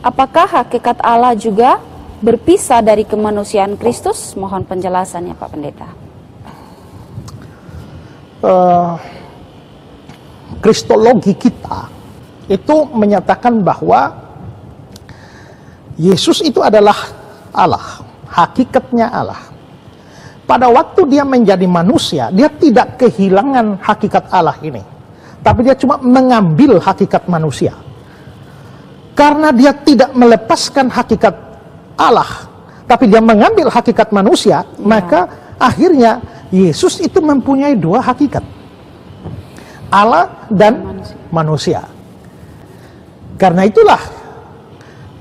apakah hakikat Allah juga berpisah dari kemanusiaan Kristus? Mohon penjelasannya Pak Pendeta. Kristologi kita itu menyatakan bahwa Yesus itu adalah Allah, hakikatnya Allah. Pada waktu dia menjadi manusia, dia tidak kehilangan hakikat Allah ini, tapi dia cuma mengambil hakikat manusia. Karena dia tidak melepaskan hakikat Allah, tapi dia mengambil hakikat manusia, maka akhirnya Yesus itu mempunyai dua hakikat, Allah dan manusia. Karena itulah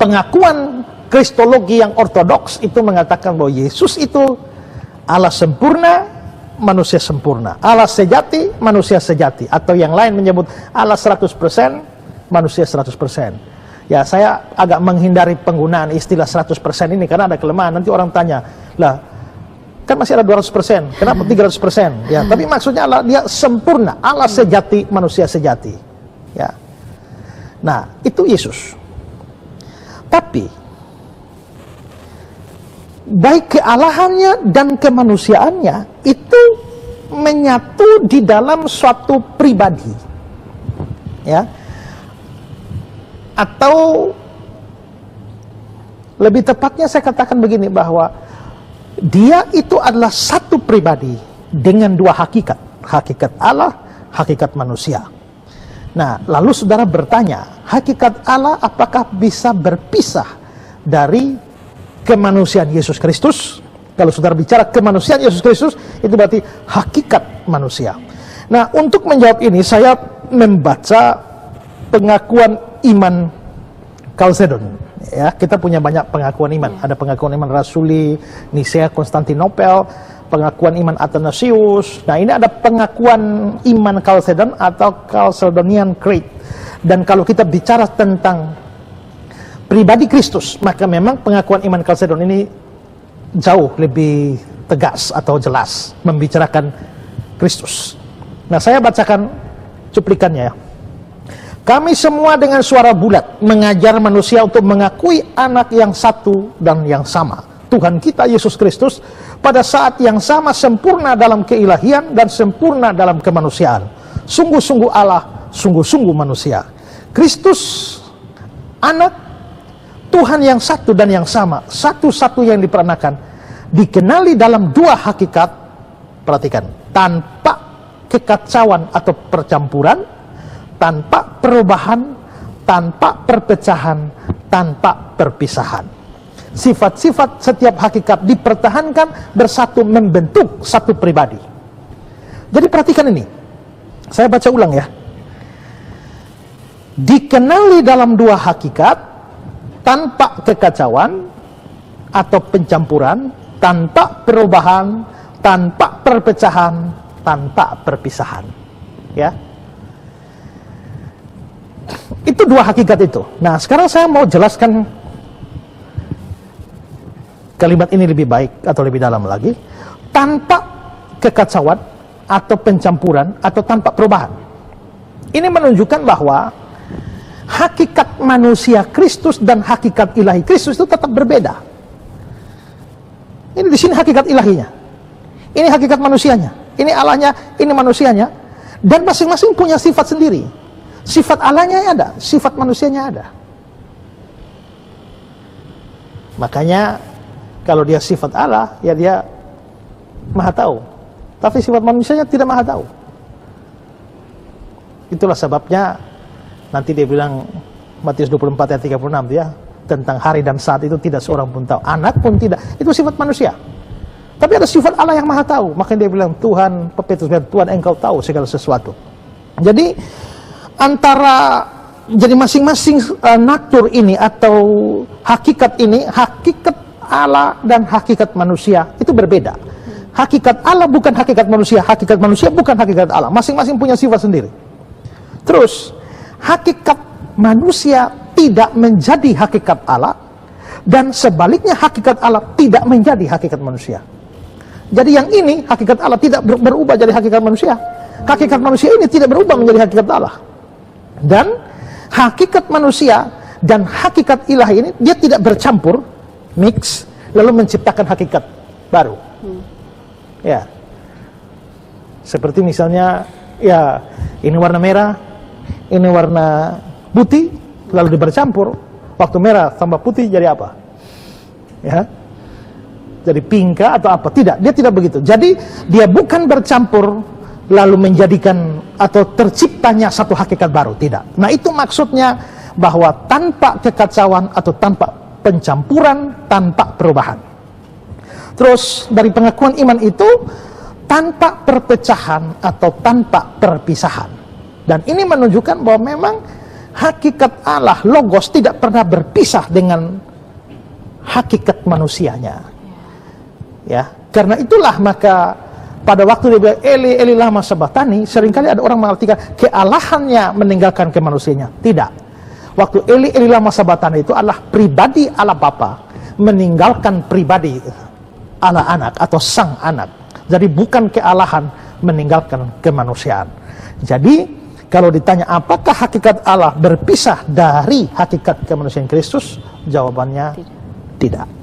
pengakuan kristologi yang ortodoks itu mengatakan bahwa Yesus itu Allah sempurna, manusia sempurna. Allah sejati, manusia sejati. Atau yang lain menyebut Allah 100%, manusia 100%. Ya, saya agak menghindari penggunaan istilah 100% ini karena ada kelemahan. Nanti orang tanya, lah kan masih ada 200%, kenapa 300%? Ya, tapi maksudnya Allah, dia sempurna, Allah sejati, manusia sejati. Ya. Nah, itu Yesus. Tapi baik kealahannya dan kemanusiaannya itu menyatu di dalam suatu pribadi. Ya. Atau lebih tepatnya saya katakan begini, bahwa dia itu adalah satu pribadi dengan dua hakikat, hakikat Allah, hakikat manusia. Nah, lalu saudara bertanya, hakikat Allah apakah bisa berpisah dari kemanusiaan Yesus Kristus? Kalau saudara bicara kemanusiaan Yesus Kristus, itu berarti hakikat manusia. Nah, untuk menjawab ini saya membaca pengakuan iman Chalcedon. Ya, kita punya banyak pengakuan iman. Ada pengakuan iman Rasuli, Nisea, Konstantinopel, pengakuan iman Athanasius. Nah, ini ada pengakuan iman Chalcedon atau Chalcedonian Creed. Dan kalau kita bicara tentang pribadi Kristus, maka memang pengakuan iman Chalcedon ini jauh lebih tegas atau jelas membicarakan Kristus. Nah, saya bacakan cuplikannya ya. Kami semua dengan suara bulat mengajar manusia untuk mengakui anak yang satu dan yang sama, Tuhan kita Yesus Kristus, pada saat yang sama sempurna dalam keilahian dan sempurna dalam kemanusiaan. Sungguh-sungguh Allah, sungguh-sungguh manusia. Kristus, anak, Tuhan yang satu dan yang sama, satu-satu yang diperanakan, dikenali dalam dua hakikat, perhatikan, tanpa kekacauan atau percampuran, tanpa perubahan, tanpa perpecahan, tanpa perpisahan. Sifat-sifat setiap hakikat dipertahankan bersatu membentuk satu pribadi. Jadi perhatikan ini, saya baca ulang ya. Dikenali dalam dua hakikat, tanpa kekacauan atau pencampuran, tanpa perubahan, tanpa perpecahan, tanpa perpisahan. Ya. Itu dua hakikat itu. Nah, sekarang saya mau jelaskan kalimat ini lebih baik atau lebih dalam lagi. Tanpa kekacauan atau pencampuran atau tanpa perubahan. Ini menunjukkan bahwa hakikat manusia Kristus dan hakikat ilahi Kristus itu tetap berbeda. Ini di sini hakikat ilahinya. Ini hakikat manusianya. Ini Allahnya, ini manusianya. Dan masing-masing punya sifat sendiri. Sifat Allahnya ada, sifat manusianya ada. Makanya kalau dia sifat Allah, ya dia maha tahu. Tapi sifat manusianya tidak maha tahu. Itulah sebabnya nanti dia bilang Matius 24 ayat 36 ya, tentang hari dan saat itu tidak seorang pun tahu, anak pun tidak. Itu sifat manusia. Tapi ada sifat Allah yang maha tahu. Makanya dia bilang, Tuhan, Petrus bilang, Tuhan engkau tahu segala sesuatu. Jadi antara, jadi masing-masing natur ini atau hakikat ini, hakikat Allah dan hakikat manusia itu berbeda. Hakikat Allah bukan hakikat manusia bukan hakikat Allah. Masing-masing punya sifat sendiri. Terus, hakikat manusia tidak menjadi hakikat Allah, dan sebaliknya hakikat Allah tidak menjadi hakikat manusia. Jadi yang ini, hakikat Allah tidak berubah jadi hakikat manusia. Hakikat manusia ini tidak berubah menjadi hakikat Allah. Dan hakikat manusia Dan hakikat ilahi ini dia tidak bercampur, mix, lalu menciptakan hakikat baru. Ya, seperti misalnya, ya ini warna merah, ini warna putih, lalu bercampur. Waktu merah tambah putih jadi apa? Ya, jadi pingka atau apa? Tidak, dia tidak begitu. Jadi dia bukan bercampur lalu menjadikan atau terciptanya satu hakikat baru, tidak. Nah itu maksudnya bahwa tanpa kekacauan atau tanpa pencampuran, tanpa perubahan. Terus dari pengakuan iman itu tanpa perpecahan atau tanpa perpisahan. Dan ini menunjukkan bahwa memang hakikat Allah, Logos, tidak pernah berpisah dengan hakikat manusianya. Ya, karena itulah maka pada waktu dia bilang Eli Eli lama sabachthani, seringkali ada orang mengartikan kealahannya meninggalkan kemanusianya. Tidak. Waktu Eli Eli lama sabachthani itu adalah pribadi Allah Bapa meninggalkan pribadi Allah anak atau sang anak. Jadi bukan kealahan meninggalkan kemanusiaan. Jadi kalau ditanya apakah hakikat Allah berpisah dari hakikat kemanusiaan Kristus, jawabannya tidak.